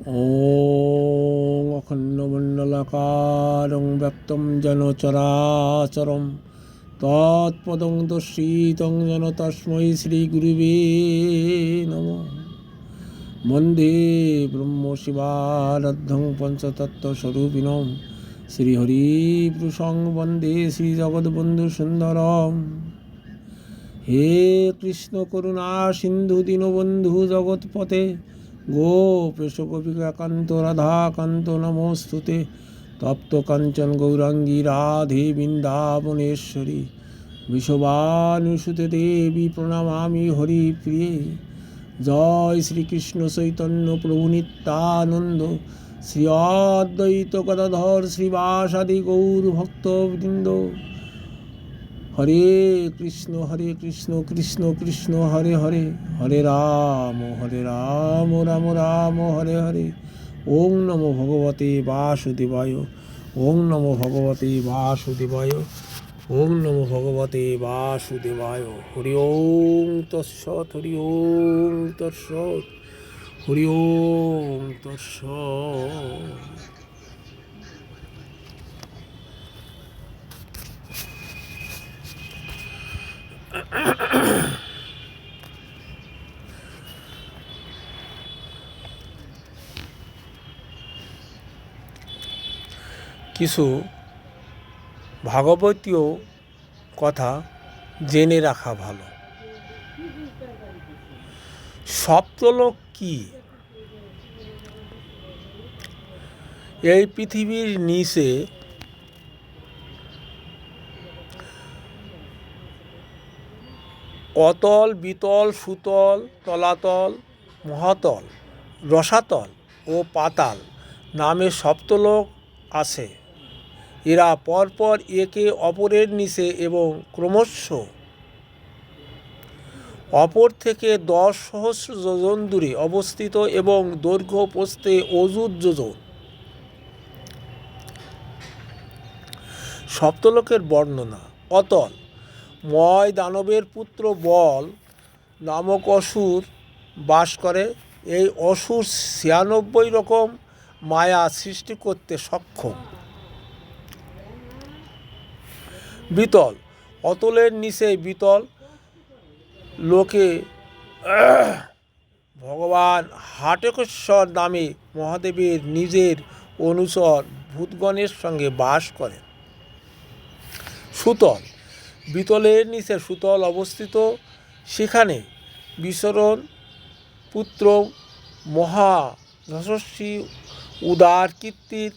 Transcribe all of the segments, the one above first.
ॐ अखण्डमण्डलाकारं व्यक्तं येन चराचरं तत्पदं दर्शितं येन तस्मै श्रीगुरुवे नमः। वन्दे ब्रह्मशिवाराध्यं पञ्चतत्त्वस्वरूपिणं श्रीहरिपुरुषं वन्दे श्रीजगद्बन्धुसुन्दरं। हे कृष्ण करुणा सिन्धु दीनबन्धु जगत्पते गोपेश गोपिकान्त राधाकान्त नमोस्तुते। तप्त कांचन गौरांगी राधे वृंदावनेश्वरी विश्वभानुसुते देवी प्रणमामि हरिप्रिये। जय श्री कृष्ण चैतन्य प्रभु नित्यानंद श्री अद्वैत गदाधर श्रीवासादि गौर भक्तवृंद। हरे कृष्ण कृष्ण कृष्ण हरे हरे, हरे राम राम राम हरे हरे। ओम नमो भगवते वासुदेवाय, ओम नमो भगवते वासुदेवाय, ओम नमो भगवते वासुदेवाय। हरि ओम तत्सत्, हरि ओम तत्सत्, हरि ओम तत्सत्। কিছু ভাগবতীয় কথা জেনে রাখা ভালো। সপ্তলোক কি? এই পৃথিবীর নিচে অতল, বিতল, সুতল, তলাতল, মহাতল, রসাতল ও পাতাল নামে সপ্তলোক আছে। এরা পরপর একে অপরের নিচে এবং ক্রমশ অপর থেকে 10,000 যোজন দূরে অবস্থিত এবং দৈর্ঘ্য প্রস্থে অযুত যোজন। সপ্তলোকের বর্ণনা। অতল, ময় দানবের পুত্র বল নামক অসুর বাস করে। এই অসুর 96 রকম মায়া সৃষ্টি করতে সক্ষম। বিতল, অতলের নিচে বিতল লোকে ভগবান হাটকেশ্বর নামে মহাদেবের নিজের অনুচর ভূতগণের সঙ্গে বাস করেন। সুতল, বিতলের নিচে সুতল অবস্থিত। সেখানে বিচরণ পুত্র মহা যশস্বী উদার কীর্তির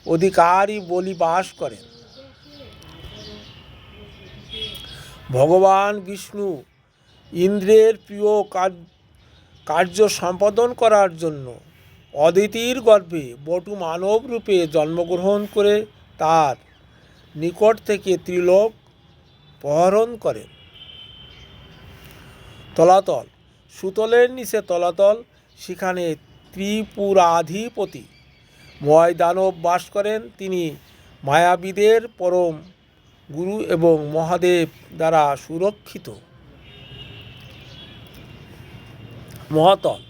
অধিকারী বলি বাস করেন। ভগবান বিষ্ণু ইন্দ্রের প্রিয় কার্য সম্পাদন করার জন্য অদিতির গর্ভে বটু মানব রূপে জন্মগ্রহণ করে তার নিকট থেকে ত্রিলোক প্রহরণ করেন। তলাতল, সুতলের নিচে তলাতল। সেখানে ত্রিপুরাধিপতি ময় দানব বাস করেন। তিনি মায়াবীদের পরম গুরু এবং মহাদেব দ্বারা সুরক্ষিত। মহাতল,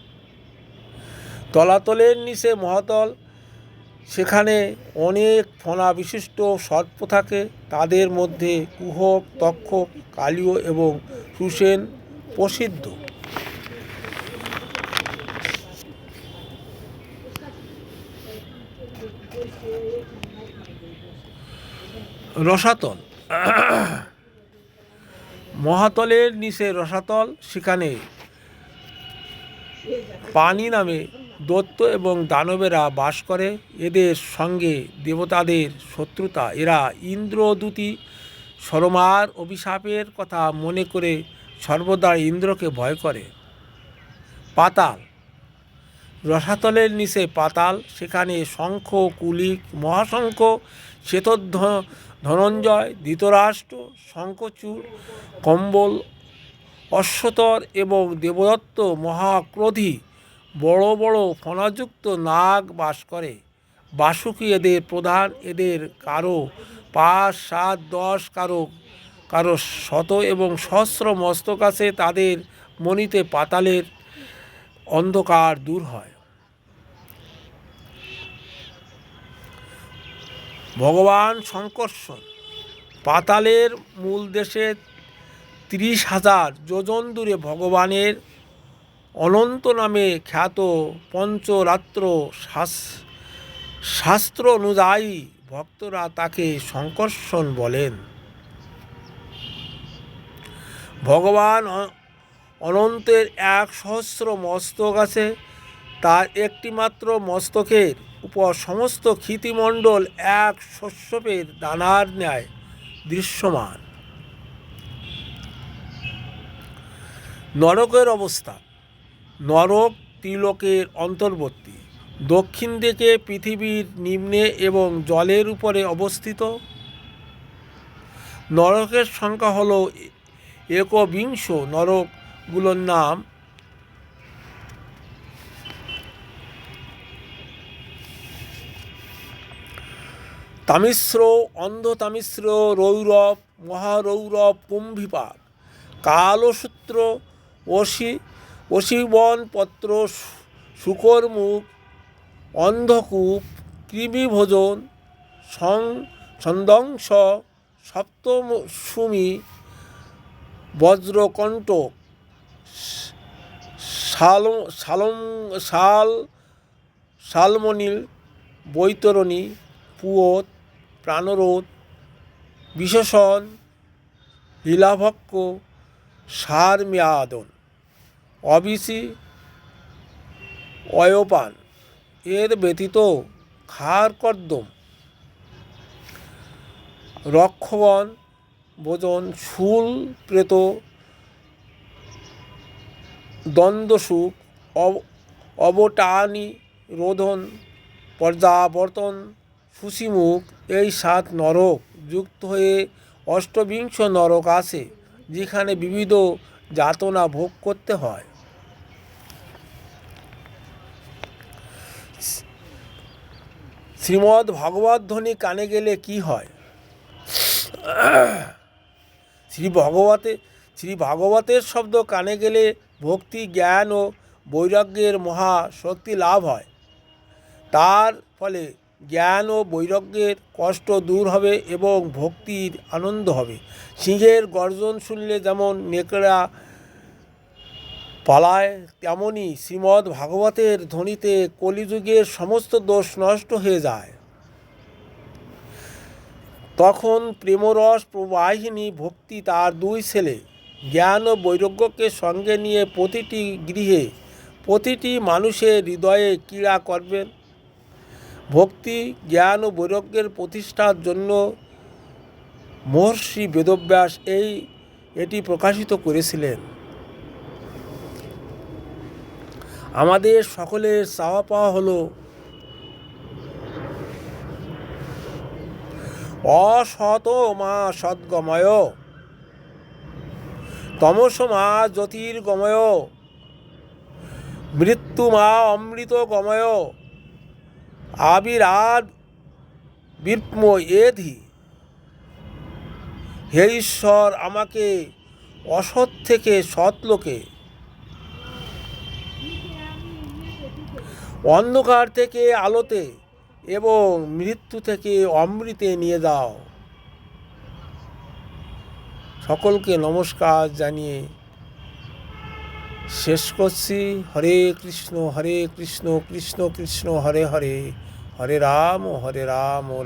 তলাতলের নিচে মহাতল। সেখানে অনেক ফণা বিশিষ্ট সর্প থাকে। তাদের মধ্যে কুহক, তক্ষক, কালীয় এবং সুসেন প্রসিদ্ধ। রসাতল, মহাতলের নিচে রসাতল। সেখানে পানি নামে দৈত্য এবং দানবেরা বাস করে। এদের সঙ্গে দেবতাদের শত্রুতা। এরা ইন্দ্রদূতি সরমার অভিশাপের কথা মনে করে সর্বদা ইন্দ্রকে ভয় করে। পাতাল, রসাতলের নিচে পাতাল। সেখানে শঙ্খ, কুলিক, মহাশঙ্খ, ধনঞ্জয়, ধৃতরাষ্ট্র, শঙ্খচূড়, কম্বল, অশ্বতর এবং দেবদত্ত মহাক্রোধী বড় বড় ফণাযুক্ত নাগ বাস করে। বাসুকী এদের প্রধান। এদের কারো 5, 7, 10, কারো শত এবং সহস্র মস্তক আছে। তাদের মণিতে পাতালের অন্ধকার দূর হয়। ভগবান শঙ্কর্ষণ পাতালের মূল দেশে 30,000 যোজন দূরে ভগবানের অনন্ত নামে খ্যাত পঞ্চরাত্র শাস্ত্র অনুযায়ী ভক্তরা তাকে শঙ্কর্ষণ বলেন। ভগবান অনন্তের 1,000 মস্তক আছে, তার একটিমাত্র মস্তকের উপর সমস্ত ক্ষিতিমণ্ডল এক শস্যপের দানার ন্যায় দৃশ্যমান। নরকের অবস্থা। নরক ত্রিলোকের অন্তর্বর্তী, দক্ষিণ দিকে পৃথিবীর নিম্নে এবং জলের উপরে অবস্থিত। নরকের সংখ্যা হল 21। নরকগুলোর নাম: তামিশ্র, অন্ধতামিশ্র, রৌরব, মহারৌরব, কুম্ভীপাক, কালসূত্র, অশিবনপত্র, শুকরমুখ, অন্ধকূপ, কৃমিভোজন, ছন্দংশ, সপ্তমসুমি, বজ্রকণ্টক, শালমণিল, বৈতরণী, পুয়ত, প্রাণরোধ, বিশেষণ, লীলাভক্ষ, সারমেয়াদন, অবিসি, অয়পান। এর ব্যতীত খারকর্দম, রক্ষগণ, ভোজন, শূল, প্রেত, দ্বন্দ্বসুখ, অবটানি, রোধন, পর্যাবর্তন, সুশিমুখ। এই 7 নরক যুক্ত হয়ে 28 নরক আছে, যেখানে বিবিধ যাতনা ভোগ করতে হয়। শ্রীমদ্ ভাগবত ধ্বনি কানে গেলে কি হয়? শ্রী ভাগবতের শব্দ কানে গেলে ভক্তি, জ্ঞান ও বৈরাগ্যের মহা শক্তি লাভ হয়। তার ফলে জ্ঞান ও বৈরাগ্যের কষ্ট দূর হবে এবং ভক্তির আনন্দ হবে। সিংহের গর্জন শুনলে যেমন নেকড়া পালায়, তেমনি শ্রীমদ্ ভাগবতের ধ্বনিতে কলিযুগের সমস্ত দোষ নষ্ট হয়ে যায়। তখন প্রেমরস প্রবাহিনী ভক্তি তার 2 ছেলে জ্ঞান ও বৈরাগ্যকে সঙ্গে নিয়ে প্রতিটি গৃহে, প্রতিটি মানুষের হৃদয়ে ক্রীড়া করবেন। ভক্তি, জ্ঞান ও বৈরাগ্যের প্রতিষ্ঠার জন্য মহর্ষি বেদব্যাস এটি প্রকাশিত করেছিলেন। আমাদের সকলের চাওয়া পাওয়া হল অসত মা সদ্গময়, তমস মা জ্যোতির্গময়, মৃত্যু মা অমৃত গময়, আবিরাদ বিপ্ম এধি। হে ঈশ্বর, আমাকে অসৎ থেকে সৎলোকে, অন্ধকার থেকে আলোতে এবং মৃত্যু থেকে অমৃতে নিয়ে যাও। সকলকে নমস্কার জানিয়ে শেষ করছি। হরে কৃষ্ণ কৃষ্ণ কৃষ্ণ হরে হরে, হরে রাম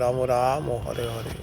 রাম রাম হরে হরে।